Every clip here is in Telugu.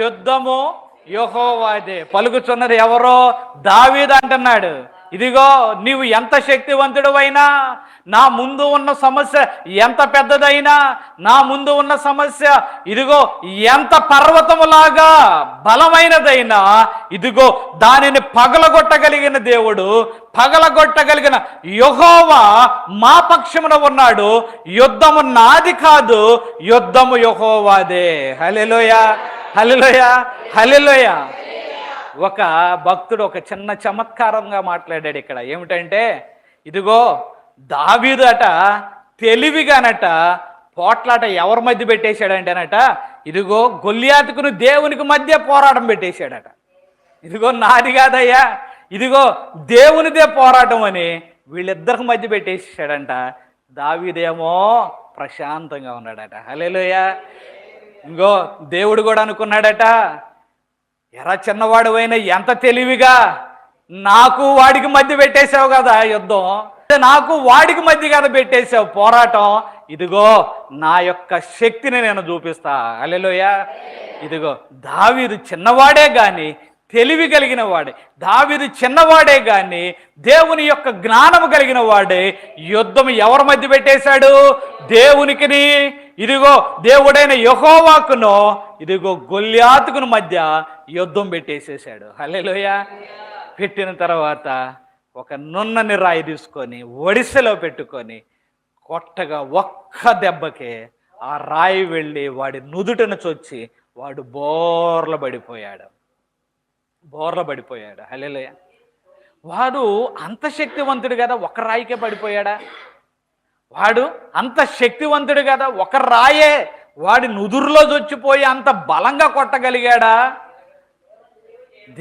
యుద్ధము యెహోవాదే. పలుకుచున్నది ఎవరో? దావీదు అంటున్నాడు, ఇదిగో నీవు ఎంత శక్తివంతుడవైనా, నా ముందు ఉన్న సమస్య ఎంత పెద్దదైనా, నా ముందు ఉన్న సమస్య ఇదిగో ఎంత పర్వతములాగా బలమైనదైనా, ఇదిగో దానిని పగలగొట్టగలిగిన దేవుడు, పగలగొట్టగలిగిన యెహోవా మా పక్షమున ఉన్నాడు. యుద్ధము నాది కాదు, యుద్ధము యెహోవాదే. హల్లెలూయా, హల్లెలూయా, హల్లెలూయా. ఒక భక్తుడు ఒక చిన్న చమత్కారంగా మాట్లాడాడు ఇక్కడ. ఏమిటంటే, ఇదిగో దావీదు అట తెలివిగానట పోట్లాట ఎవరి మధ్య పెట్టేశాడంటేనట, ఇదిగో గొల్లియాతుకును దేవునికి మధ్య పోరాటం పెట్టేశాడట. ఇదిగో నాది కాదయ్యా, ఇదిగో దేవునిదే పోరాటం అని వీళ్ళిద్దరికి మధ్య పెట్టేసాడంట. దావీదేమో ప్రశాంతంగా ఉన్నాడట. హల్లెలూయా. ఇంకో దేవుడు కూడా అనుకున్నాడట, ఎరా చిన్నవాడు అయినా ఎంత తెలివిగా నాకు వాడికి మధ్య పెట్టేశావు కదా యుద్ధం, నాకు వాడికి మధ్య కదా పెట్టేశావు పోరాటం, ఇదిగో నా యొక్క శక్తిని నేను చూపిస్తా. హల్లెలూయా. ఇదిగో దావీదు చిన్నవాడే గాని తెలివి కలిగిన వాడే, దావీదు చిన్నవాడే గాని దేవుని యొక్క జ్ఞానము కలిగిన వాడే. యుద్ధం ఎవరి మధ్య పెట్టేశాడు? దేవునికిని, ఇదిగో దేవుడైన యెహోవాకును, ఇదిగో గొల్లియాతుకును మధ్య యుద్ధం పెట్టేసేసాడు. హల్లెలూయా. పెట్టిన తర్వాత ఒక నున్నని రాయి తీసుకొని ఒడిసెలో పెట్టుకొని కొట్టగా ఒక్క దెబ్బకే ఆ రాయి వెళ్ళి వాడి నుదుటను చొచ్చి వాడు బోర్ల పడిపోయాడు. హల్లెలూయా. వాడు అంత శక్తివంతుడు కదా, ఒక రాయికే పడిపోయాడా? వాడు అంత శక్తివంతుడు కదా, ఒక రాయే వాడి నుదురులో చొచ్చిపోయి అంత బలంగా కొట్టగలిగాడా?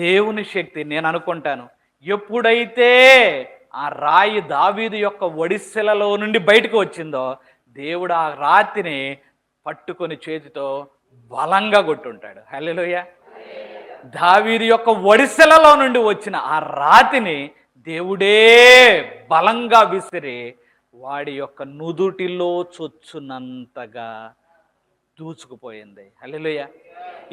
దేవుని శక్తి. నేను అనుకుంటాను, ఎప్పుడైతే ఆ రాయి దావీదు యొక్క ఒడిసెలలో నుండి బయటకు వచ్చిందో, దేవుడు ఆ రాతిని పట్టుకొని చేతితో బలంగా కొట్టుంటాడు. హల్లెలూయా. దావీదు యొక్క ఒడిసెలలో నుండి వచ్చిన ఆ రాతిని దేవుడే బలంగా విసిరి వాడి యొక్క నుదుటిలో చొచ్చునంతగా దూచుకుపోయింది. హల్లెలూయా.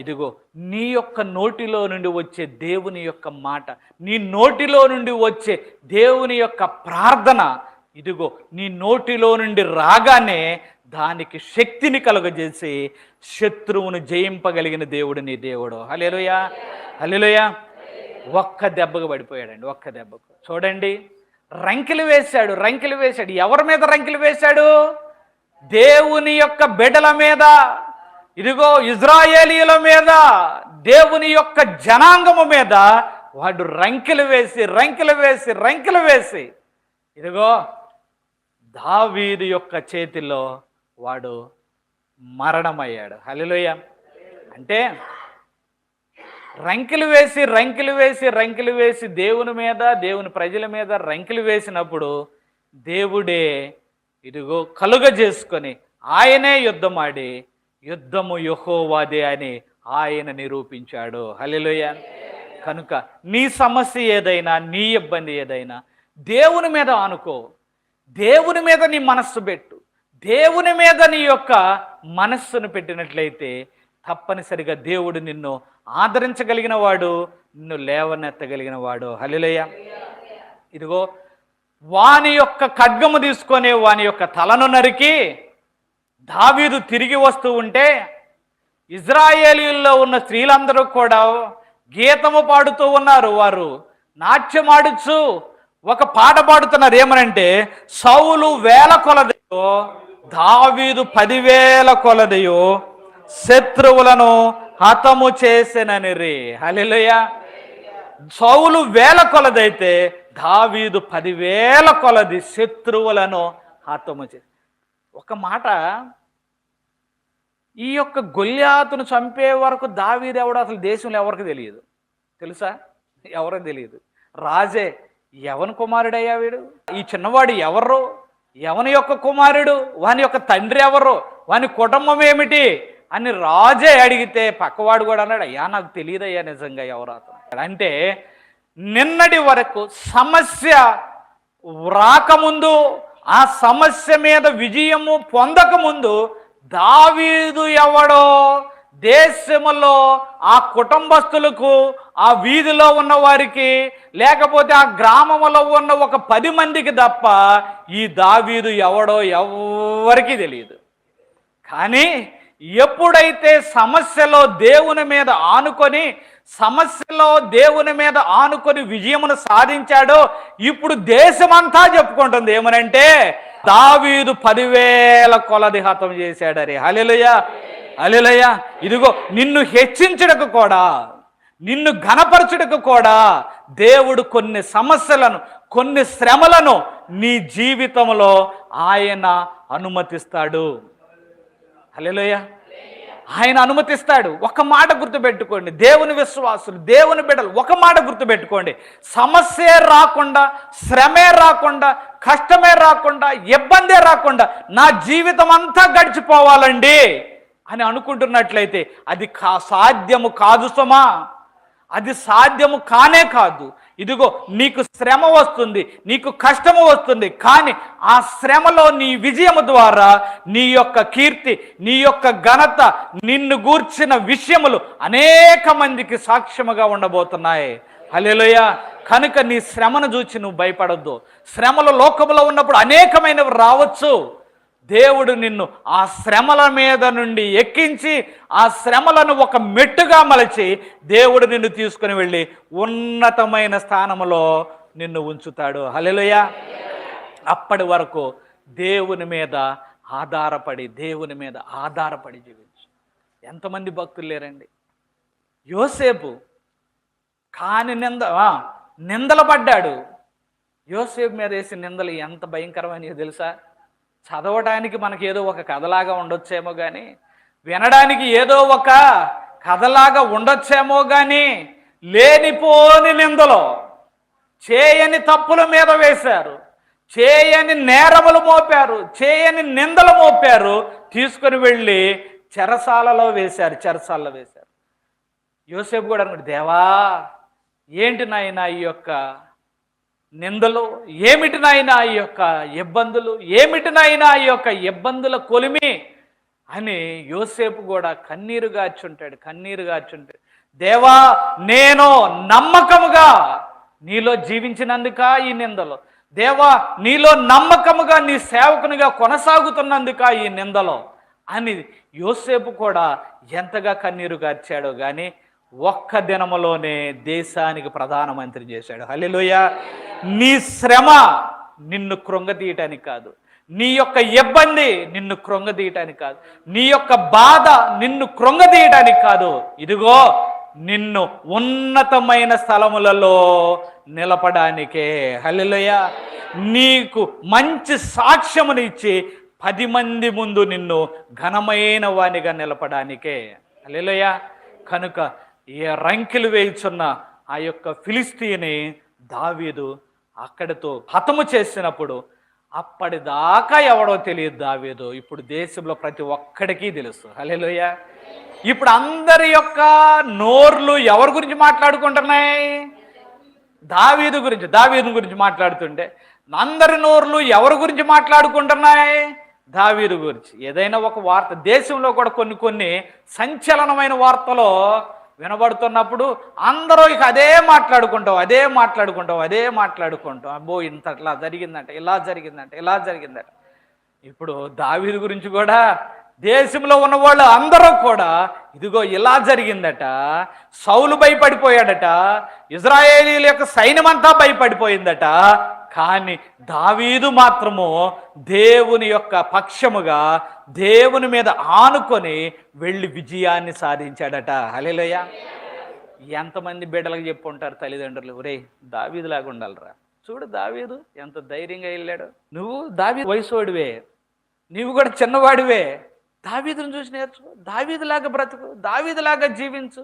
ఇదిగో నీ యొక్క నోటిలో నుండి వచ్చే దేవుని యొక్క మాట, నీ నోటిలో నుండి వచ్చే దేవుని యొక్క ప్రార్థన, ఇదిగో నీ నోటిలో నుండి రాగానే దానికి శక్తిని కలుగజేసి శత్రువును జయింపగలిగిన దేవుడు నీ దేవుడు. హల్లెలూయా, హల్లెలూయా. ఒక్క దెబ్బకు పడిపోయాడండి, ఒక్క దెబ్బకు. చూడండి, రంకెలు వేశాడు. ఎవరి మీద రంకెలు వేశాడు? దేవుని యొక్క బిడ్డల మీద, ఇదిగో ఇజ్రాయేలీయుల మీద, దేవుని యొక్క జనాంగము మీద వాడు రంకెలు వేసి ఇదిగో దావీదు యొక్క చేతిలో వాడు మరణమయ్యాడు. హల్లెలూయా. అంటే రంకెలు వేసి దేవుని మీద, దేవుని ప్రజల మీద రంకెలు వేసినప్పుడు దేవుడే ఇదిగో కలుగజేసుకొని ఆయనే యుద్ధమాడి యుద్ధము యెహోవాదే అని ఆయన నిరూపించాడు. హల్లెలూయా. కనుక నీ సమస్య ఏదైనా, నీ ఇబ్బంది ఏదైనా దేవుని మీద ఆనుకో, దేవుని మీద నీ మనస్సు పెట్టు. దేవుని మీద నీ యొక్క మనస్సును పెట్టినట్లయితే తప్పనిసరిగా దేవుడు నిన్ను ఆదరించగలిగిన వాడు, నిన్ను లేవనెత్తగలిగిన వాడు. హల్లెలూయా. ఇదిగో వాని యొక్క ఖడ్గము తీసుకొని వాని యొక్క తలను నరికి దావీదు తిరిగి వస్తూ ఉంటే ఇజ్రాయేలీల్లో ఉన్న స్త్రీలందరూ కూడా గీతము పాడుతూ ఉన్నారు. వారు నాట్యమాడుచు ఒక పాట పాడుతున్నారు. ఏమనంటే, సౌలు 1000 కొలదయో, దావీదు 10,000 కొలదయో శత్రువులను హతము చేసెననిరి. హల్లెలూయా. సౌలు 1000 కొలదైతే దావీదు 10,000 కొలది శత్రువులను హతము చేసి. ఒక మాట, ఈ యొక్క గొల్లియాతును చంపే వరకు దావీదు ఎవడో అసలు దేశంలో ఎవరికి తెలియదు. తెలుసా? ఎవరికి తెలియదు. రాజే. ఎవని కుమారుడయ్యా వీడు? ఈ చిన్నవాడు ఎవరు? ఎవని యొక్క కుమారుడు? వాని యొక్క తండ్రి ఎవరు? వాని కుటుంబం ఏమిటి అని రాజే అడిగితే పక్కవాడు కూడా అన్నాడు, అయ్యా నాకు తెలియదయ్యా నిజంగా ఎవరు అతను. అంటే నిన్నటి వరకు సమస్య రాకముందు, ఆ సమస్య మీద విజయము పొందకముందు దావీదు ఎవడో, దేశములో ఆ కుటుంబస్తులకు, ఆ వీధిలో ఉన్న వారికి, లేకపోతే ఆ గ్రామంలో ఉన్న ఒక 10 మందికి తప్ప ఈ దావీదు ఎవడో ఎవ్వరికీ తెలియదు. కానీ ఎప్పుడైతే సమస్యలో దేవుని మీద ఆనుకొని, సమస్యలో దేవుని మీద ఆనుకొని విజయమును సాధించాడో, ఇప్పుడు దేశమంతా చెప్పుకుంటుంది ఏమనంటే దావీదు 10,000 కొలది హతం చేశాడని. హల్లెలూయా, హల్లెలూయా. ఇదిగో నిన్ను హెచ్చించుటకు కూడా, నిన్ను ఘనపరచుటకు కూడా దేవుడు కొన్ని సమస్యలను, కొన్ని శ్రమలను నీ జీవితంలో ఆయన అనుమతిస్తాడు. హల్లెలూయా, ఆయన అనుమతిస్తాడు. ఒక మాట గుర్తుపెట్టుకోండి, దేవుని విశ్వాసులు, దేవుని బిడ్డలు, ఒక మాట గుర్తుపెట్టుకోండి. సమస్యే రాకుండా, శ్రమే రాకుండా, కష్టమే రాకుండా, ఇబ్బందే రాకుండా నా జీవితం అంతా గడిచిపోవాలండి అని అనుకుంటున్నట్లయితే అది సాధ్యము కాదు సుమా. అది సాధ్యము కానే కాదు. ఇదిగో నీకు శ్రమ వస్తుంది, నీకు కష్టము వస్తుంది, కానీ ఆ శ్రమలో నీ విజయము ద్వారా నీ యొక్క కీర్తి, నీ యొక్క ఘనత, నిన్ను గూర్చిన విషయములు అనేక మందికి సాక్ష్యముగా ఉండబోతున్నాయి. హల్లెలూయా. కనుక నీ శ్రమను చూచి నువ్వు భయపడొద్దు. శ్రమలు లోకములో ఉన్నప్పుడు అనేకమైనవి రావచ్చు. దేవుడు నిన్ను ఆ శ్రమల మీద నుండి ఎక్కించి, ఆ శ్రమలను ఒక మెట్టుగా మలచి దేవుడు నిన్ను తీసుకుని వెళ్ళి ఉన్నతమైన స్థానములో నిన్ను ఉంచుతాడు. హల్లెలూయా. అప్పటి వరకు దేవుని మీద ఆధారపడి, దేవుని మీద ఆధారపడి జీవించు. ఎంతమంది భక్తులు లేరండి. యోసేపు కాని నిందలు పడ్డాడు. యోసేపు మీద వేసిన నిందలు ఎంత భయంకరమైనవి తెలుసా? చదవడానికి మనకి ఏదో ఒక కథలాగా ఉండొచ్చేమో కానీ, వినడానికి ఏదో ఒక కథలాగా ఉండొచ్చేమో కానీ, లేనిపోని నిందలు, చేయని తప్పుల మీద వేశారు, చేయని నేరములు మోపారు, చేయని నిందలు మోపారు, తీసుకొని వెళ్ళి చెరసాలలో వేశారు. యోసేపు కూడా అనుకుంటే, దేవా ఏంటి నాయనా ఈ యొక్క నిందలు, ఏమిటి నాయనా ఈ యొక్క ఇబ్బందులు, ఏమిటి నాయనా ఈ యొక్క ఇబ్బందుల కొలిమి అని యోసేపు కూడా కన్నీరు గార్చుంటాడు. దేవా నేను నమ్మకముగా నీలో జీవించినందుక ఈ నిందలు, దేవా నీలో నమ్మకముగా నీ సేవకునిగా కొనసాగుతున్నందుక ఈ నిందలు అని యోసేపు కూడా ఎంతగా కన్నీరు గార్చాడో కానీ ఒక్క దినములోనే దేశానికి ప్రధానమంత్రి చేశాడు. హల్లెలూయా. నీ శ్రమ నిన్ను కృంగతీయటానికి కాదు, నీ యొక్క ఇబ్బంది నిన్ను కృంగతీయటానికి కాదు, నీ యొక్క బాధ నిన్ను కృంగతీయటానికి కాదు. ఇదిగో నిన్ను ఉన్నతమైన స్థలములలో నిలపడానికే. హల్లెలూయా. నీకు మంచి సాక్ష్యమునిచ్చి 10 మంది ముందు నిన్ను ఘనమైన వానిగా నిలపడానికే. హల్లెలూయా. కనుక ఏ రంకెలు వేయుచున్న ఆ యొక్క ఫిలిస్తీని దావీదు అక్కడితో హతము చేసినప్పుడు అప్పటిదాకా ఎవడో తెలియదు దావీదు, ఇప్పుడు దేశంలో ప్రతి ఒక్కడికి తెలుసు. హల్లెలూయా. ఇప్పుడు అందరి యొక్క నోర్లు ఎవరి గురించి మాట్లాడుకుంటున్నాయి? దావీదు గురించి మాట్లాడుతుంటే అందరి నోర్లు ఎవరి గురించి మాట్లాడుకుంటున్నాయి? దావీదు గురించి. ఏదైనా ఒక వార్త దేశంలో కూడా కొన్ని సంచలనమైన వార్తలు వినబడుతున్నప్పుడు అందరూ ఇక అదే మాట్లాడుకుంటాం. అబ్బో ఇంత అట్లా జరిగిందంట, ఇలా జరిగిందంట. ఇప్పుడు దావీదు గురించి కూడా దేశంలో ఉన్న వాళ్ళు అందరూ కూడా ఇదిగో ఇలా జరిగిందట, సౌలు భయపడిపోయాడట, ఇజ్రాయేలీల యొక్క సైన్యమంతా భయపడిపోయిందట, కానీ దావీదు మాత్రము దేవుని యొక్క పక్షముగా దేవుని మీద ఆనుకొని వెళ్ళి విజయాన్ని సాధించాడట. హల్లెలూయా. ఎంతమంది బిడ్డలకు చెప్పుంటారు తల్లిదండ్రులు, ఒరే దావీదులాగా ఉండాలిరా, చూడు దావీదు ఎంత ధైర్యంగా వెళ్ళాడు, నువ్వు దావీదు వయసోడివే, నువ్వు కూడా చిన్నవాడివే, దావీదును చూసి నేర్చుకో, దావీదులాగా బ్రతుకు, దావీదులాగా జీవించు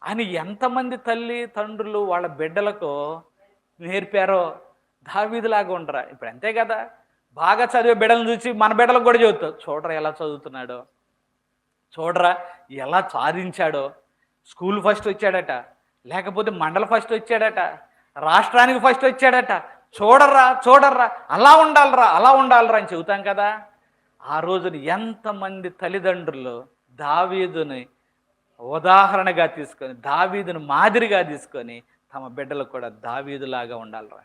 అని ఎంతమంది తల్లి తండ్రులు వాళ్ళ బిడ్డలకు నేర్పారో. దావీదులాగా ఉండరా. ఇప్పుడు అంతే కదా, బాగా చదివే బిడ్డలను చూసి మన బిడ్డలకు కూడా చదువుతావు, చూడరా ఎలా చదువుతున్నాడో, చూడరా ఎలా సాధించాడో, స్కూల్ ఫస్ట్ వచ్చాడట, లేకపోతే మండల ఫస్ట్ వచ్చాడట, రాష్ట్రానికి ఫస్ట్ వచ్చాడట, చూడర్రా అలా ఉండాలరా అని చెబుతాం కదా. ఆ రోజున ఎంతమంది తల్లిదండ్రులు దావీదుని ఉదాహరణగా తీసుకొని, దావీదును మాదిరిగా తీసుకొని తమ బిడ్డలకు కూడా దావీదులాగా ఉండాలిరా,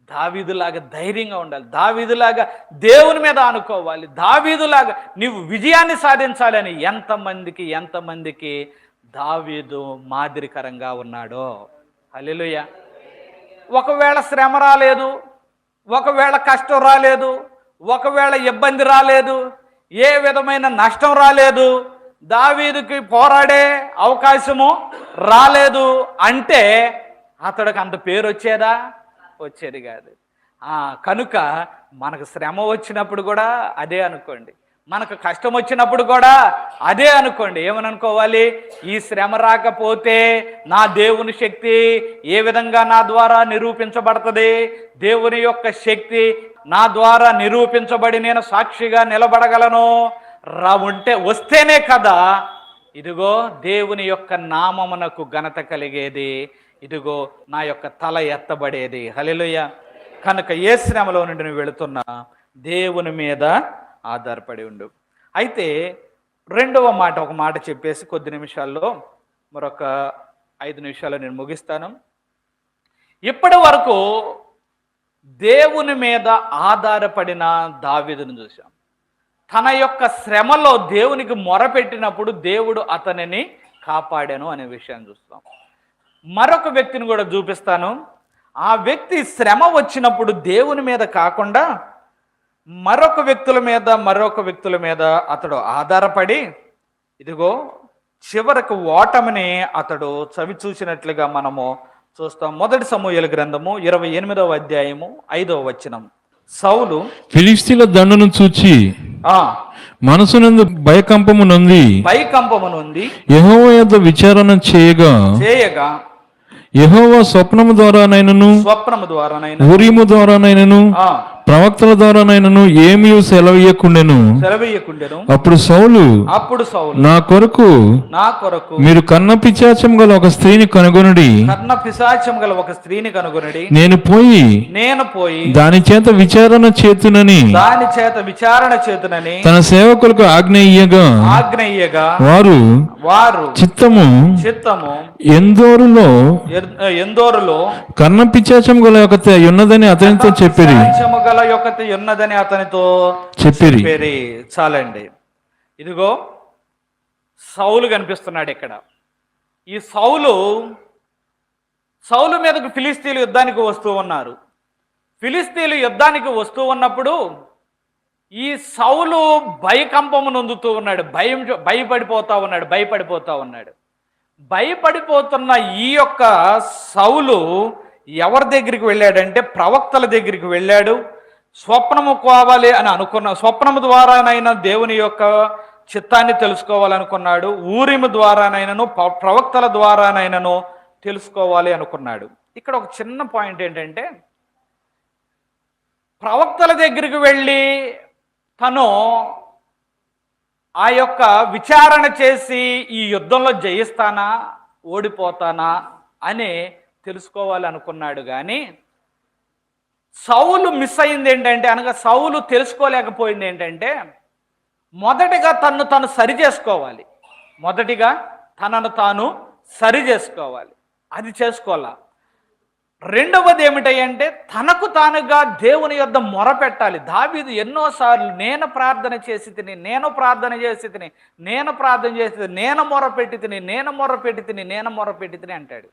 దావీదులాగా ధైర్యంగా ఉండాలి, దావీదులాగా దేవుని మీద ఆనుకోవాలి, దావీదులాగా నీవు విజయాన్ని సాధించాలని ఎంతమందికి దావీదు మాదిరికరంగా ఉన్నాడో. హల్లెలూయా. ఒకవేళ శ్రమ రాలేదు, ఒకవేళ కష్టం రాలేదు, ఒకవేళ ఇబ్బంది రాలేదు, ఏ విధమైన నష్టం రాలేదు, దావీదుకి పోరాడే అవకాశము రాలేదు అంటే అతడికి అంత పేరు వచ్చేదా? వచ్చేది కాదు. కనుక మనకు శ్రమ వచ్చినప్పుడు కూడా అదే అనుకోండి, మనకు కష్టం వచ్చినప్పుడు కూడా అదే అనుకోండి. ఏమని అనుకోవాలి? ఈ శ్రమ రాకపోతే నా దేవుని శక్తి ఏ విధంగా నా ద్వారా నిరూపించబడుతుంది? దేవుని యొక్క శక్తి నా ద్వారా నిరూపించబడి నేను సాక్షిగా నిలబడగలను. వస్తేనే కదా ఇదిగో దేవుని యొక్క నామమునకు ఘనత కలిగేది, ఇదిగో నా యొక్క తల ఎత్తబడేది. హల్లెలూయా. కనుక ఏ శ్రమలో నుండి నువ్వు వెళుతున్నా దేవుని మీద ఆధారపడి ఉండు. అయితే రెండవ మాట, ఒక మాట చెప్పేసి కొద్ది నిమిషాల్లో, మరొక 5 నిమిషాల్లో నేను ముగిస్తాను. ఇప్పటి వరకు దేవుని మీద ఆధారపడిన దావీదును చూశాం. తన యొక్క శ్రమలో దేవునికి మొరపెట్టినప్పుడు దేవుడు అతనిని కాపాడాను అనే విషయాన్ని చూస్తాం. మరొక వ్యక్తిని కూడా చూపిస్తాను. ఆ వ్యక్తి శ్రమ వచ్చినప్పుడు దేవుని మీద కాకుండా మరొక వ్యక్తుల మీద అతడు ఆధారపడి ఇదిగో చివరకు ఓటమిని అతడు చవి చూసినట్లుగా మనము చూస్తాం. మొదటి సమూయేలు గ్రంథము 28వ అధ్యాయము 5వ వచనం. సౌలు ఫిలిష్తీయుల దండును చూచి మనసునందు భయకంపము నొంది యెహోవా యొద్ద విచారణ చేయగా యెహోవా స్వప్నము ద్వారానైనను ఊరీము ద్వారానైనను ప్రవక్తల ద్వారానైనను ఏమీ సెలవీయకుండెను. అప్పుడు సౌలు నా కొరకు మీరు కన్న పిశాచం గల ఒక స్త్రీని కనుగొనుడి, నేను పోయి దాని చేత విచారణ చేతునని తన సేవకులకు ఆజ్ఞ ఇయ్యగా వారు చిత్తము ఎందోరులో కన్న పిశాచం గల ఒకటి ఉన్నదని అతనితో చెప్పిరి. ఉన్నదని అతనితో చెప్పిరి. చాలండి. ఇదిగో సౌలు కనిపిస్తున్నాడు ఇక్కడ. ఈ సౌలు మీదకు ఫిలిష్తీయులు యుద్ధానికి వస్తూ ఉన్నారు. ఫిలిష్తీయులు యుద్ధానికి వస్తూ ఉన్నప్పుడు ఈ సౌలు భయకంపము నొందుతూ ఉన్నాడు, భయపడిపోతా ఉన్నాడు. భయపడిపోతున్న ఈ యొక్క సౌలు ఎవరి దగ్గరికి వెళ్ళాడంటే ప్రవక్తల దగ్గరికి వెళ్ళాడు. స్వప్నము కావాలి అని స్వప్నము ద్వారానైనా దేవుని యొక్క చిత్తాన్ని తెలుసుకోవాలనుకున్నాడు. ఊరిము ద్వారానైనాను ప్రవక్తల ద్వారానైనాను తెలుసుకోవాలి అనుకున్నాడు. ఇక్కడ ఒక చిన్న పాయింట్ ఏంటంటే, ప్రవక్తల దగ్గరికి వెళ్ళి తను ఆ యొక్క విచారణ చేసి ఈ యుద్ధంలో జయిస్తానా ఓడిపోతానా అని తెలుసుకోవాలి అనుకున్నాడు. కానీ సౌలు మిస్ అయింది ఏంటంటే, అనగా సౌలు తెలుసుకోలేకపోయింది ఏంటంటే, మొదటిగా తనను సరి చేసుకోవాలి. అది చేసుకోవాలా. రెండవది ఏమిటంటే తనకు తానుగా దేవుని యొద్ద మొరపెట్టాలి. దావీదు ఎన్నోసార్లు నేను ప్రార్థన చేసి తిని, నేను మొరపెట్టి తిని అంటాడు.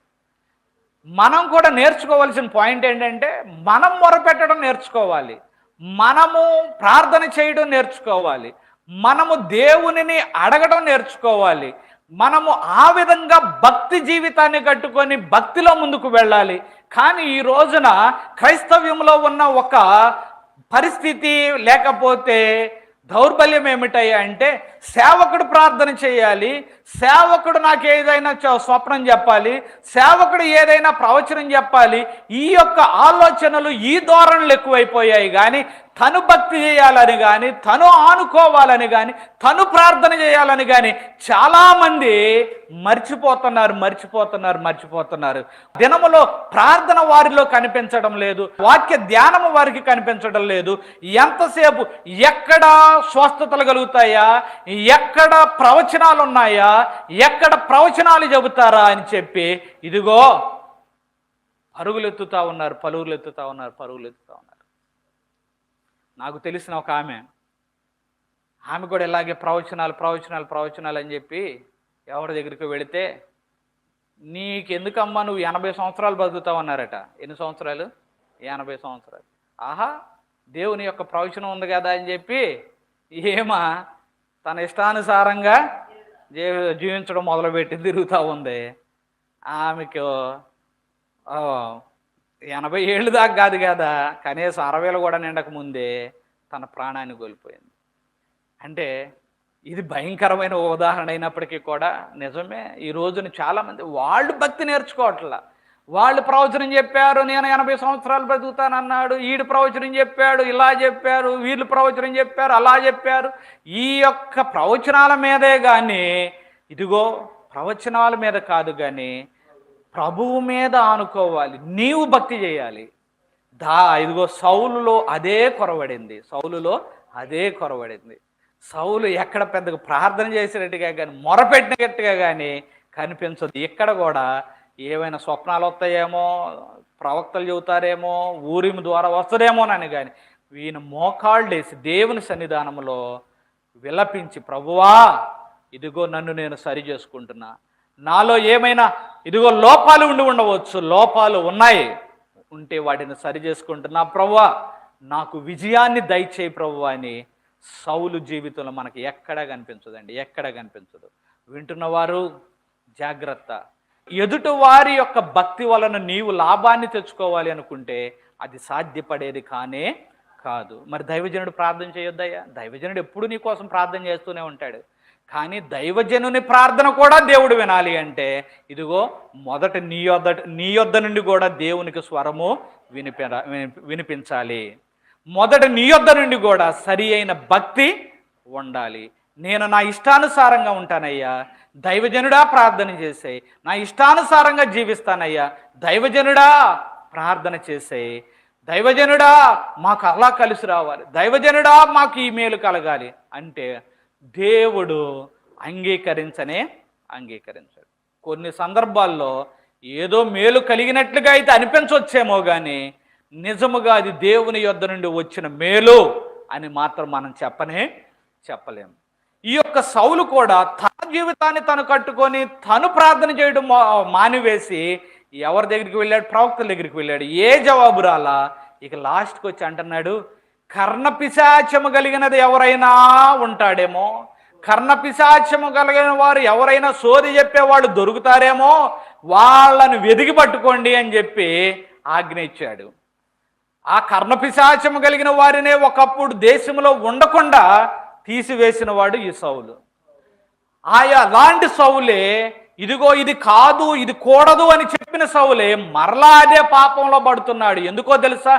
మనం కూడా నేర్చుకోవాల్సిన పాయింట్ ఏంటంటే, మనం మొరపెట్టడం నేర్చుకోవాలి, మనము ప్రార్థన చేయడం నేర్చుకోవాలి, మనము దేవునిని అడగడం నేర్చుకోవాలి, మనము ఆ విధంగా భక్తి జీవితాన్ని కట్టుకొని భక్తిలో ముందుకు వెళ్ళాలి. కానీ ఈ రోజున క్రైస్తవ్యంలో ఉన్న ఒక పరిస్థితి లేకపోతే దౌర్బల్యం ఏమిటయ్యా అంటే, సేవకుడు ప్రార్థన చేయాలి, సేవకుడు నాకు ఏదైనా స్వప్నం చెప్పాలి, సేవకుడు ఏదైనా ప్రవచనం చెప్పాలి. ఈ యొక్క ఆలోచనలు, ఈ ధోరణులు ఎక్కువైపోయాయి. కానీ తను భక్తి చేయాలని కానీ, తను ఆనుకోవాలని కానీ, తను ప్రార్థన చేయాలని కానీ చాలామంది మర్చిపోతున్నారు. దినములో ప్రార్థన వారిలో కనిపించడం లేదు, వాక్య ధ్యానము వారికి కనిపించడం లేదు. ఎంతసేపు ఎక్కడ స్వస్థతలు కలుగుతాయా, ఎక్కడ ప్రవచనాలు ఉన్నాయా, ఎక్కడ ప్రవచనాలు చెబుతారా అని చెప్పి ఇదిగో పరుగులు ఎత్తుతా ఉన్నారు. నాకు తెలిసిన ఒక ఆమె కూడా ఇలాగే ప్రవచనాలు అని చెప్పి ఎవరి దగ్గరికి వెళితే, నీకెందుకమ్మా నువ్వు 80 సంవత్సరాలు బతుకుతావు అన్నారట. ఎన్ని సంవత్సరాలు? 80 సంవత్సరాలు. ఆహా, దేవుని యొక్క ప్రవచనం ఉంది కదా అని చెప్పి తన ఇష్టానుసారంగా జీవించడం మొదలుపెట్టి తిరుగుతూ ఉంది. ఆమెకు 80 ఏళ్ళు దాకా కాదు కదా, కనీసం 60 కూడా నిండక ముందే తన ప్రాణాన్ని కోల్పోయింది. అంటే ఇది భయంకరమైన ఉదాహరణ అయినప్పటికీ కూడా నిజమే. ఈ రోజున చాలామంది వాళ్ళు భక్తి నేర్చుకోవట్లా. వాళ్ళు ప్రవచనం చెప్పారు, నేను 80 సంవత్సరాలు బతుకుతానన్నాడు, ఈడు ప్రవచనం చెప్పాడు, ఇలా చెప్పారు, వీళ్ళు ప్రవచనం చెప్పారు, అలా చెప్పారు. ఈ యొక్క ప్రవచనాల మీదే కానీ, ఇదిగో ప్రవచనాల మీద కాదు కానీ ప్రభువు మీద ఆనుకోవాలి, నీవు భక్తి చేయాలి. ఇదిగో సౌలులో అదే కొరవడింది. సౌలు ఎక్కడ పెద్దగా ప్రార్థన చేసినట్టుగా కానీ, మొరపెట్టినట్టుగా కానీ కనిపించదు. ఇక్కడ కూడా ఏమైనా స్వప్నాలు వస్తాయేమో, ప్రవక్తలు చెబుతారేమో, ఊరిమి ద్వారా వస్తుందేమోనని కానీ ఈయన మోకాళ్ళేసి దేవుని సన్నిధానంలో విలపించి, ప్రభువా ఇదిగో నన్ను నేను సరి చేసుకుంటున్నా, నాలో ఏమైనా ఇదిగో లోపాలు ఉండవచ్చు, లోపాలు ఉన్నాయి, ఉంటే వాటిని సరి చేసుకుంటున్నా ప్రభువా, నాకు విజయాన్ని దయచేయి ప్రభువా అని సౌలు జీవితంలో మనకి ఎక్కడా కనిపించదు. వింటున్నవారు జాగ్రత్త. ఎదుటి వారి యొక్క భక్తి వలన నీవు లాభాన్ని తెచ్చుకోవాలి అనుకుంటే అది సాధ్యపడేది కానే కాదు. మరి దైవజనుడు ప్రార్థన చేయొద్దయ్యా? దైవజనుడు ఎప్పుడు నీ కోసం ప్రార్థన చేస్తూనే ఉంటాడు. కానీ దైవజనుని ప్రార్థన కూడా దేవుడు వినాలి అంటే ఇదిగో మొదట నీ యొద్ద నుండి కూడా దేవునికి స్వరము వినిపించాలి. మొదట నీ యొద్ద నుండి కూడా సరి అయిన భక్తి ఉండాలి. నేను నా ఇష్టానుసారంగా ఉంటానయ్యా, దైవజనుడా ప్రార్థన చేసేయి, నా ఇష్టానుసారంగా జీవిస్తానయ్యా, దైవజనుడా ప్రార్థన చేసేయి, దైవజనుడా మాకు అలా కలిసి రావాలి, దైవజనుడా మాకు ఈ మేలు కలగాలి అంటే దేవుడు అంగీకరించాడు. కొన్ని సందర్భాల్లో ఏదో మేలు కలిగినట్లుగా అయితే అనిపించవచ్చేమో కానీ నిజముగా అది దేవుని యొద్ద నుండి వచ్చిన మేలు అని మాత్రం మనం చెప్పలేము. ఈ యొక్క సౌలు కూడా తన జీవితాన్ని తను కట్టుకొని తను ప్రార్థన చేయడం మానివేసి ఎవరి దగ్గరికి వెళ్ళాడు? ప్రవక్తల దగ్గరికి వెళ్ళాడు. ఏ జవాబు రాలా. ఇక లాస్ట్కి వచ్చి అంటున్నాడు, కర్ణపిశాచము కలిగినది ఎవరైనా ఉంటాడేమో, కర్ణపిశాచము కలిగిన వారు ఎవరైనా సోది చెప్పేవాళ్ళు దొరుకుతారేమో, వాళ్ళను వెదికి పట్టుకోండి అని చెప్పి ఆజ్ఞ ఇచ్చాడు. ఆ కర్ణపిశాచము కలిగిన వారినే ఒకప్పుడు దేశంలో ఉండకుండా తీసివేసిన వాడు ఈ సౌలు. అలాంటి సౌలే ఇదిగో ఇది కాదు, ఇది కూడదు అని చెప్పిన సౌలే మరలా అదే పాపంలో పడుతున్నాడు. ఎందుకో తెలుసా?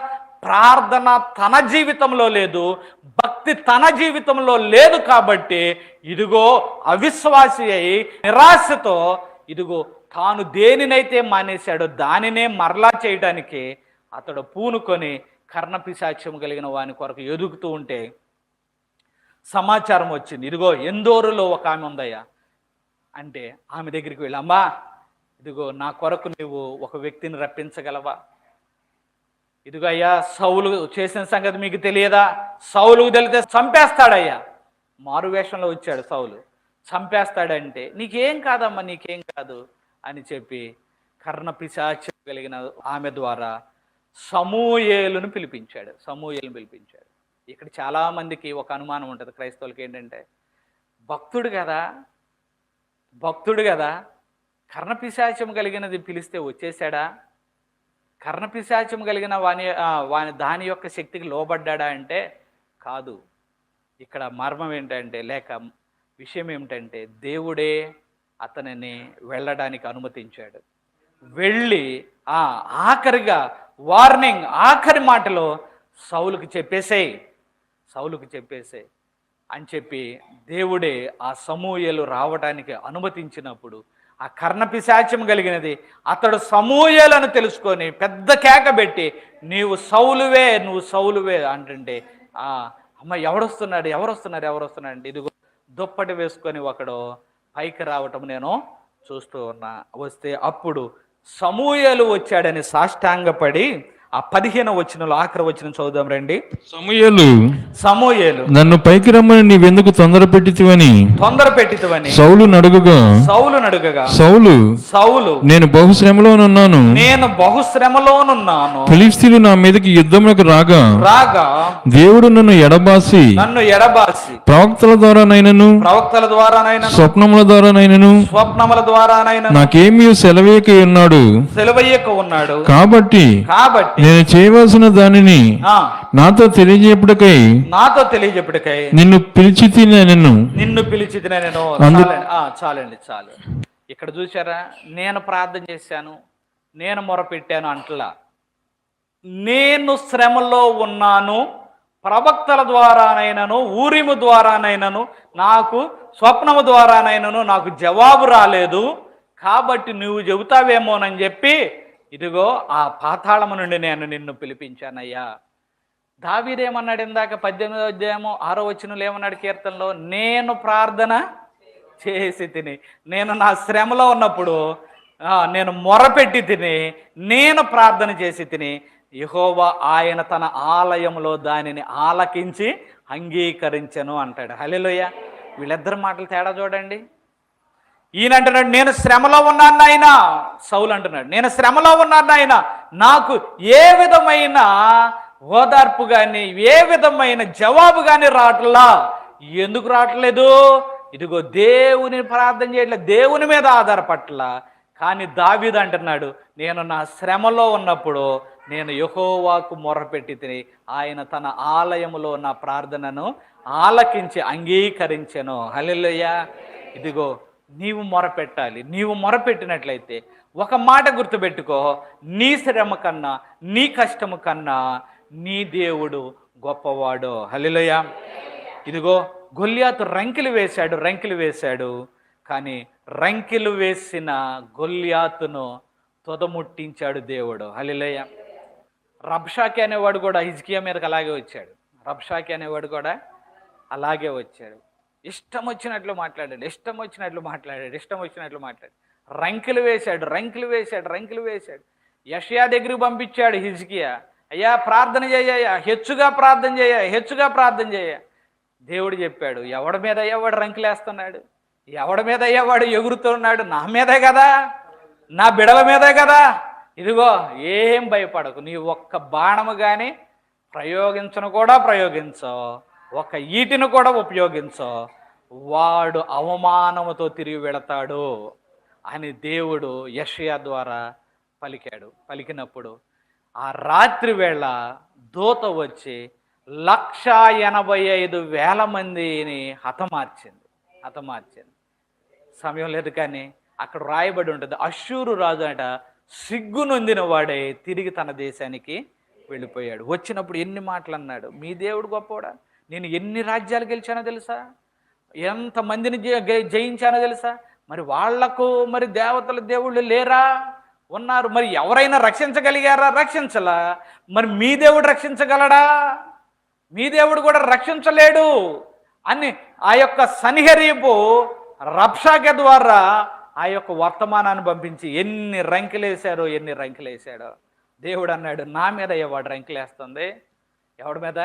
ప్రార్థన తన జీవితంలో లేదు, భక్తి తన జీవితంలో లేదు. కాబట్టి ఇదిగో అవిశ్వాసి అయి నిరాశతో ఇదిగో తాను దేనినైతే మానేశాడో దానినే మరలా చేయడానికి అతడు పూనుకొని కర్ణపిశాచ్యం కలిగిన వాని కొరకు ఎదుగుతూ ఉంటే సమాచారం వచ్చింది. ఇదిగో ఎందోరులో ఒక ఆమె ఉందయ్యా అంటే ఆమె దగ్గరికి వెళ్ళి, అమ్మా ఇదిగో నా కొరకు నువ్వు ఒక వ్యక్తిని రప్పించగలవా? ఇదిగో అయ్యా సౌలు చేసిన సంగతి మీకు తెలియదా? సౌలుకు తెలితే చంపేస్తాడయ్యా. మారు వేషంలో వచ్చాడు సౌలు, చంపేస్తాడంటే నీకేం కాదమ్మా, నీకేం కాదు అని చెప్పి కర్ణపిశాచ్యం కలిగిన ఆమె ద్వారా సమూయేలును పిలిపించాడు. ఇక్కడ చాలామందికి ఒక అనుమానం ఉంటుంది క్రైస్తవులకి, ఏంటంటే భక్తుడు కదా కర్ణపిశాచం కలిగినది పిలిస్తే వచ్చేసాడా? కర్ణపిశాచం కలిగిన దాని యొక్క శక్తికి లోబడ్డా అంటే కాదు. ఇక్కడ మర్మం ఏంటంటే, లేక విషయం ఏమిటంటే, దేవుడే అతనిని వెళ్ళడానికి అనుమతించాడు. వెళ్ళి ఆఖరిగా వార్నింగ్, ఆఖరి మాటలో సౌలుకి చెప్పేసేయ్, సౌలుకు చెప్పేసే అని చెప్పి దేవుడే ఆ సమూయేలు రావడానికి అనుమతించినప్పుడు ఆ కర్ణపిశాచ్యం కలిగినది అతడు సమూయేలను తెలుసుకొని పెద్ద కేక పెట్టి నువ్వు సౌలువే అంటుంటే అమ్మ ఎవరొస్తున్నారు అంటే ఇదిగో దుప్పటి వేసుకొని ఒకడు పైకి రావటం నేను చూస్తూ ఉన్నా. వస్తే అప్పుడు సమూయేలు వచ్చాడని సాష్టాంగపడి ఆ 15వ వచనంలో ఆఖరి వచనం చదువుదాం రండి. సమూయేలు నన్ను పైకి రమ్మని నీవెందుకు తొందర పెట్టితివని సౌలు నడుగగా సౌలు నేను బహుశ్రమలోనున్నాను ఫిలిష్తీయులు నా మీదకి యుద్ధములకు రాగా దేవుడు నన్ను ఎడబాసి ప్రవక్తల ద్వారానైనను స్వప్నముల ద్వారానైనను నాకేమీ సెలవేయక ఉన్నాడు కాబట్టి నేను చేయవలసిన దానిని నాతో తెలియజేపుటకై నిన్ను పిలిచి చాలు. ఇక్కడ చూసారా, నేను ప్రార్థన చేశాను, నేను మొరపెట్టాను అంటలా. నేను శ్రమలో ఉన్నాను, ప్రవక్తల ద్వారానైనను ఊరిము ద్వారానైనను నాకు స్వప్నము ద్వారానైనను నాకు జవాబు రాలేదు, కాబట్టి నువ్వు చెబుతావేమోనని చెప్పి ఇదిగో ఆ పాతాళము నుండి నేను నిన్ను పిలిపించానయ్యా. దావీదేమన్నాడు ఇందాక 18వ అధ్యాయము 6వ వచనంలో ఏమన్నాడు కీర్తనలో? నేను ప్రార్థన చేసి తిని, నేను నా శ్రమలో ఉన్నప్పుడు నేను మొరపెట్టి తిని, నేను ప్రార్థన చేసి తిని, యెహోవా ఆయన తన ఆలయంలో దానిని ఆలకించి అంగీకరించెను అంటాడు. హల్లెలూయా. వీళ్ళిద్దరు మాటలు తేడా చూడండి. ఈయన అంటున్నాడు నేను శ్రమలో ఉన్నాను నాయన, సౌలు అంటున్నాడు నేను శ్రమలో ఉన్నాను నాయన, నాకు ఏ విధమైన ఓదార్పు కానీ ఏ విధమైన జవాబు కానీ రావట్లా. ఎందుకు రావట్లేదు? ఇదిగో దేవుని ప్రార్థన చేయట్లేదు, దేవుని మీద ఆధారపట్ల. కానీ దావీదు అంటున్నాడు నేను నా శ్రమలో ఉన్నప్పుడు నేను యెహోవాకు మొరపెట్టి తిని ఆయన తన ఆలయములో నా ప్రార్థనను ఆలకించి అంగీకరించెను. హల్లెలూయా. ఇదిగో నీవు మొరపెట్టాలి. నీవు మొరపెట్టినట్లయితే ఒక మాట గుర్తుపెట్టుకో, నీ శ్రమ కన్నా నీ కష్టము కన్నా నీ దేవుడు గొప్పవాడు. హల్లెలూయా. ఇదిగో గొల్యాతు రంకెలు వేశాడు, కానీ రంకెలు వేసిన గొల్యాతును తొదముట్టించాడు దేవుడు. హల్లెలూయా. రబ్షాకి అనేవాడు కూడా హిజ్కియా మీదకి అలాగే వచ్చాడు. రబ్షాకి అనేవాడు కూడా అలాగే వచ్చాడు. ఇష్టం వచ్చినట్లు మాట్లాడాడు. రంకెలు వేశాడు. యెషయా దగ్గరికి పంపించాడు హిజ్కియా. అయ్యా ప్రార్థన చేయ, హెచ్చుగా ప్రార్థన చేయ. దేవుడు చెప్పాడు ఎవడి మీద అయ్యేవాడు రంకెలేస్తున్నాడు, ఎవడి మీద అయ్యేవాడు ఎగురుతున్నాడు? నా మీదే కదా, నా బిడల మీదే కదా. ఇదిగో ఏం భయపడకు, నీ ఒక్క బాణము కానీ ప్రయోగించో, ఒక ఈటిని కూడా ఉపయోగించో, వాడు అవమానముతో తిరిగి వెళతాడు అని దేవుడు యెషయా ద్వారా పలికినప్పుడు ఆ రాత్రి వేళ దూత వచ్చి 185,000 మందిని హతమార్చింది. సమయం లేదు కానీ అక్కడ రాయబడి ఉంటుంది, అష్షూరు రాజు అట సిగ్గు నొందిన వాడే తిరిగి తన దేశానికి వెళ్ళిపోయాడు. వచ్చినప్పుడు ఎన్ని మాటలు అన్నాడు, మీ దేవుడు గొప్పవాడా, నేను ఎన్ని రాజ్యాలు గెలిచానో తెలుసా, ఎంతమందిని జయించానో తెలుసా, మరి వాళ్లకు మరి దేవుళ్ళు లేరా, ఉన్నారు, మరి ఎవరైనా రక్షించగలిగారా, రక్షించలా, మరి మీ దేవుడు రక్షించగలడా, మీ దేవుడు కూడా రక్షించలేడు అని ఆ యొక్క సన్హెరీబు రబ్షాకే ద్వారా ఆ యొక్క వర్తమానాన్ని పంపించి ఎన్ని రంకెలేశాడో దేవుడు అన్నాడు, నా మీద వాడు రంకెలేస్తుంది. ఎవడి మీద?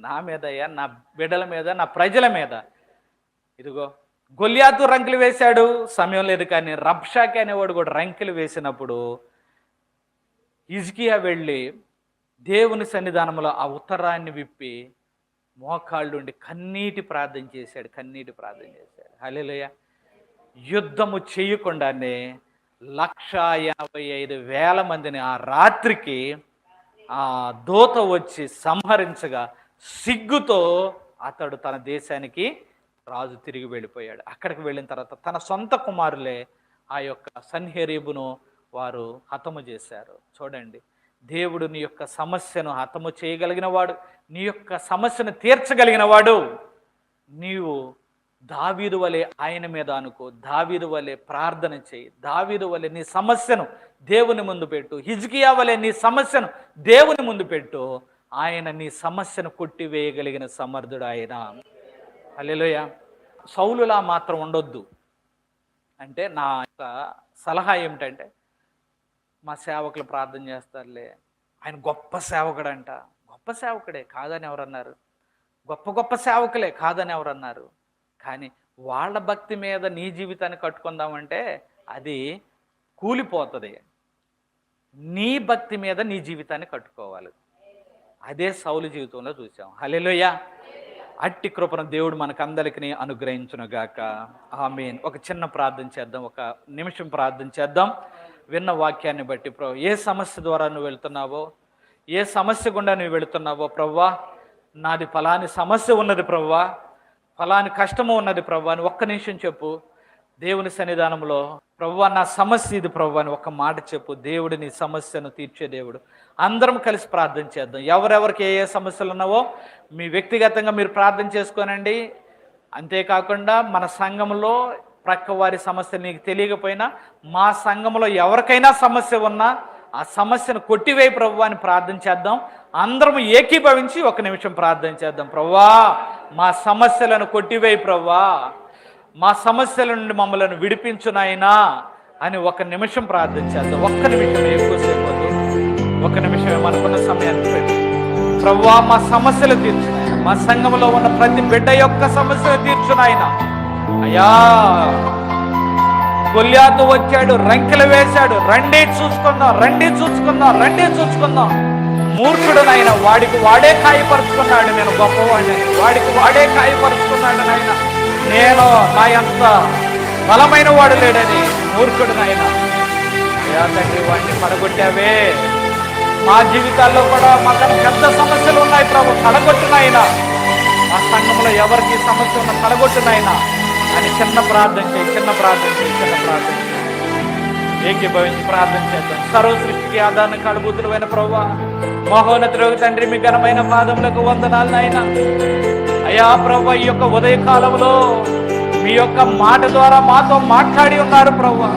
నా మీద అయ్యా, నా బిడ్డల మీద, నా ప్రజల మీద. ఇదిగో గొల్యాతు రంకెలు వేశాడు, సమయం లేదు కానీ రబ్షాకే అనేవాడు కూడా రంకెలు వేసినప్పుడు హిజ్కియా వెళ్ళి దేవుని సన్నిధానంలో ఆ ఉత్తరాన్ని విప్పి మోకాళ్ళుండి కన్నీటి ప్రార్థన చేశాడు. హల్లెలూయా. యుద్ధము చేయకుండానే 185,000 మందిని ఆ రాత్రికి ఆ దూత వచ్చి సంహరించగా సిగ్గుతో అతడు తన దేశానికి రాజు తిరిగి వెళ్ళిపోయాడు. అక్కడికి వెళ్ళిన తర్వాత తన సొంత కుమారులే ఆ యొక్క సన్హెరీబును వారు హతము చేశారు. చూడండి, దేవుడు నీ యొక్క సమస్యను హతము చేయగలిగిన వాడు, నీ యొక్క సమస్యను తీర్చగలిగిన వాడు. నీవు దావీదు వలె ఆయన మీద అనుకో, దావీదు వలె ప్రార్థన చేయి, దావీదు వలె నీ సమస్యను దేవుని ముందు పెట్టు, హిజ్కియా వలె నీ సమస్యను దేవుని ముందు పెట్టు. ఆయన నీ సమస్యను కొట్టివేయగలిగిన సమర్థుడు ఆయన. హల్లెలూయా. సౌలులా మాత్రం ఉండొద్దు. అంటే నా యొక్క సలహా ఏమిటంటే, మా సేవకులు ప్రార్థన చేస్తారులే, ఆయన గొప్ప సేవకుడంట. గొప్ప సేవకుడే కాదని ఎవరన్నారు? గొప్ప గొప్ప సేవకులే కాదని ఎవరన్నారు? కానీ వాళ్ళ భక్తి మీద నీ జీవితాన్ని కట్టుకుందామంటే అది కూలిపోతుంది. నీ భక్తి మీద నీ జీవితాన్ని కట్టుకోవాలి. అదే సౌలు జీవితంలో చూసాం. హల్లెలూయా. అట్టి కృపను దేవుడు మనకందరికీ అనుగ్రహించునుగాక. ఆమేన్. ఒక చిన్న ప్రార్థన చేద్దాం, ఒక నిమిషం ప్రార్థన చేద్దాం. విన్న వాక్యాన్ని బట్టి ప్రభు, ఏ సమస్య ద్వారా నువ్వు వెళ్తున్నావో, ఏ సమస్య గుండా నువ్వు వెళుతున్నావో, ప్రవ్వా నాది ఫలాని సమస్య ఉన్నది ప్రవ్వా, ఫలాని కష్టము ఉన్నది ప్రవ్వా అని ఒక్క నిమిషం చెప్పు దేవుని సన్నిధానంలో. ప్రవ్వా నా సమస్య ఇది ప్రవ్వా అని ఒక్క మాట చెప్పు. దేవుడు నీ సమస్యను తీర్చే దేవుడు. అందరం కలిసి ప్రార్థన చేద్దాం. ఎవరెవరికి ఏ ఏ సమస్యలు ఉన్నావో మీ వ్యక్తిగతంగా మీరు ప్రార్థన చేసుకోనండి. అంతేకాకుండా మన సంఘంలో ప్రక్క వారి సమస్య నీకు తెలియకపోయినా, మా సంఘంలో ఎవరికైనా సమస్య ఉన్నా ఆ సమస్యను కొట్టివేయి ప్రభువా అని ప్రార్థన చేద్దాం. అందరం ఏకీభవించి ఒక నిమిషం ప్రార్థన చేద్దాం. ప్రభువా మా సమస్యలను కొట్టివేయి ప్రభువా, మా సమస్యల నుండి మమ్మల్ని విడిపించు నాయనా అని ఒక నిమిషం ప్రార్థన చేద్దాం. ఒక్క నిమిషం, ఎక్కువసేపు వద్దు, ఒక నిమిషం మనకున్న సమయాన్ని పెట్టి. ప్రభువా మా సమస్యలు తీర్చు నాయనా, మా సంఘంలో ఉన్న ప్రతి బిడ్డ యొక్క సమస్యలు తీర్చు నాయనా. అయ్యా గొల్యాతు వచ్చాడు, రంకెలు వేశాడు, రండి చూసుకుందాం, రండి చూసుకుందాం, రండి చూసుకుందాం. మూర్ఖుడు నాయన, వాడికి వాడే కాయపరుచుకున్నాడు. నేను గొప్పవాడిని, వాడికి వాడే కాయపరుచుకున్నాడు నాయన. నేను నా ఎంత బలమైన వాడు లేడని మూర్ఖుడు నాయన. అయ్యా తండ్రి, వాడిని పడగొట్టావే. మా జీవితాల్లో కూడా మాకు పెద్ద సమస్యలు ఉన్నాయి ప్రభు, కడగొట్టునాయన. మా సంఘంలో ఎవరికి సమస్య ఉన్న కడగొట్టునాయన అని చిన్న ప్రార్థన చేయి, చిన్న ప్రార్థన చేయి, చిన్న ప్రార్థన చేయి. ఏకీభవించి ప్రార్థన చేద్దాం. సర్వ సృష్టికి ఆధారణ కడుబూతులైన ప్రభువా, మహోన్నతుడు తండ్రి, మీ ఘనమైన పాదములకు వందనాలు నాయన. అయ్యా ప్రభువా, ఈ యొక్క ఉదయకాలంలో మీ యొక్క మాట ద్వారా మాతో మాట్లాడి ఉన్నారు ప్రభువా,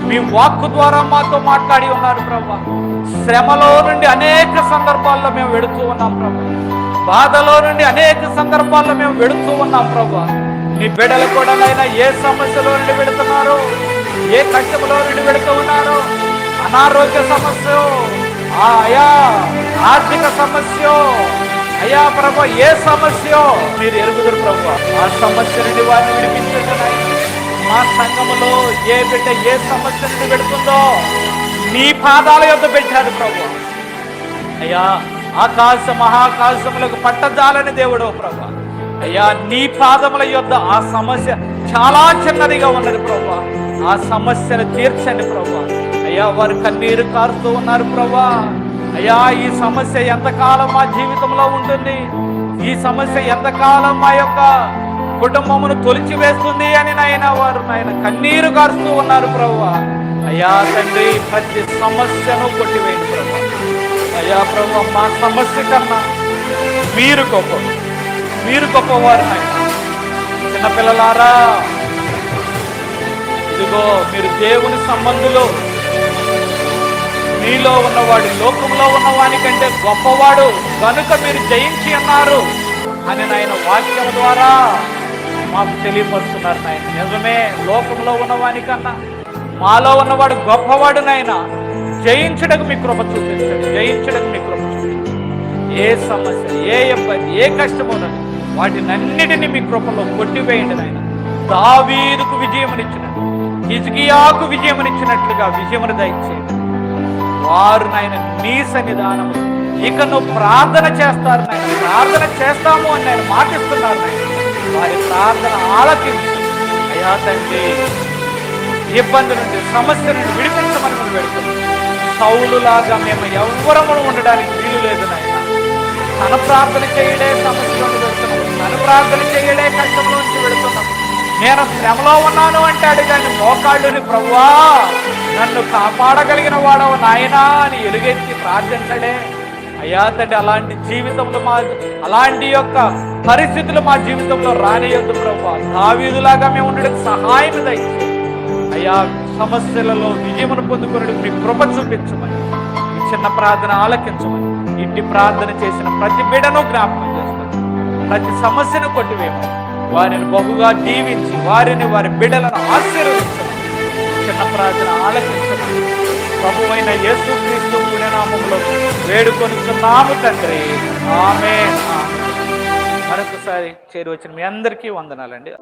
మీ వాక్కు ద్వారా మాతో మాట్లాడి ఉన్నారు ప్రభువా. శ్రమలో నుండి అనేక సందర్భాల్లో మేము వెడుతూ ఉన్నాం ప్రభు, బాధలో నుండి అనేక సందర్భాల్లో మేము వెడుతూ ఉన్నాం ప్రభు. నీ బిడ్డలు కూడా నైనా ఏ సమస్యలో నుండి వెళుతున్నారు, ఏ కష్టంలో నుండి వెళుతూ ఉన్నారు, అనారోగ్య సమస్య, అయా ఆర్థిక సమస్య, అయ్యా ప్రభు ఏ సమస్య మీరు ఎరుగుదురు ప్రభు. ఆ సమస్య నుండి వారిని విడిపించుతున్నాయి. మా సంఘములో ఏ బిడ్డ ఏ సమస్య నుండి వెళుతుందో నీ పాదాల యొద్ద పెట్టాడు ప్రభు. అయ్యా ఆకాశ మహాకాశములకు పట్టజాలని దేవుడు ప్రభు. అయ్యా నీ పాదముల యొద్ద ఆ సమస్య చాలా చిన్నదిగా ఉన్నది ప్రభు. ఆ సమస్యను తీర్చండి ప్రభు. అయ్యా వారు కన్నీరు కారుతూ ఉన్నారు ప్రభు. అయ్యా ఈ సమస్య ఎంతకాలం మా జీవితంలో ఉంటుంది, ఈ సమస్య ఎంతకాలం మా యొక్క కుటుంబమును తొలిచి వేస్తుంది అని వారు కన్నీరు కారుతూ ఉన్నారు ప్రభు. అయ్యా తండ్రి, ప్రతి సమస్యను కొట్టివేయండి ప్రభు. అయ్యా ప్రభు, మా సమస్య కన్నా మీరు గొప్ప, మీరు గొప్పవారు నాయన. చిన్నపిల్లలారా, ఇదిగో మీరు దేవుని సంబంధులు, మీలో ఉన్నవాడు లోకంలో ఉన్నవాని కంటే గొప్పవాడు కనుక మీరు జయించి అన్నారు అని నాయన వాక్యం ద్వారా మాకు తెలియపరుస్తున్నారు నాయన. నిజమే, లోకంలో ఉన్నవాని కన్నా మాలో ఉన్నవాడు గొప్పవాడు నాయన. జయించడానికి మీ కృప చూపించండి, జయించడానికి మీ కృప చూపించండి. ఏ సమస్య, ఏ ఇబ్బంది, ఏ కష్టం ఉన్నది వాటినన్నిటినీ మీ కృపలో కొట్టివేయండి నాయన. దావీదుకు విజయమునిచ్చినట్టు, హిజ్కియాకు విజయమునిచ్చినట్లుగా విజయమును దయచేయండి. వారు నాయన నీ సన్నిధానము ఇక నువ్వు ప్రార్థన చేస్తారు నాయన, ప్రార్థన చేస్తాము అని నేను మాటిస్తున్నారు నాయన. వారి ప్రార్థన ఆలకించి అయ్యా తండ్రి, ఇబ్బంది నుండి సమస్య నుండి విడిపించమని మనం పెడుతున్నాం. సౌలులాగా మేము ఎవ్వరము ఉండడానికి వీలు లేదు నాయన. తన ప్రార్థన చేయడే సమస్య నుండి పెడుతున్నాం, తన ప్రార్థన చేయడే కష్టం నుంచి పెడుతున్నాం. నేను శ్రమలో ఉన్నాను అంటాడు కానీ మోకాళ్ళుని ప్రభువా నన్ను కాపాడగలిగిన వాడవు నాయనా అని ఎలుగెత్తి ప్రార్థించడే. అయ్యా తండ్రి, అలాంటి జీవితంలో అలాంటి యొక్క పరిస్థితులు మా జీవితంలో రానియొద్దు ప్రభువా. దావీదులాగా మేము ఉండడానికి సహాయం దయచేయండి అయ్యా. సమస్యలలో విజయమును పొందుకునే మీ కృప చూపించమని, ఈ చిన్న ప్రార్థన ఆలకించమని, ఇంటి ప్రార్థన చేసిన ప్రతి బిడ్డను జ్ఞాపకం చేస్తాను. ప్రతి సమస్యను కొట్టివేయమని, వారిని బహుగా దీవించి వారిని వారి బిడ్డలను ఆశీర్వదించమని చిన్న ప్రార్థన ఆలకించమని ప్రభువైన యేసుక్రీస్తు నామములో వేడుకొనుచున్నాము తండ్రి. ఆమేన్. మరొకసారి చేరి వచ్చిన మీ అందరికీ వందనాలండి.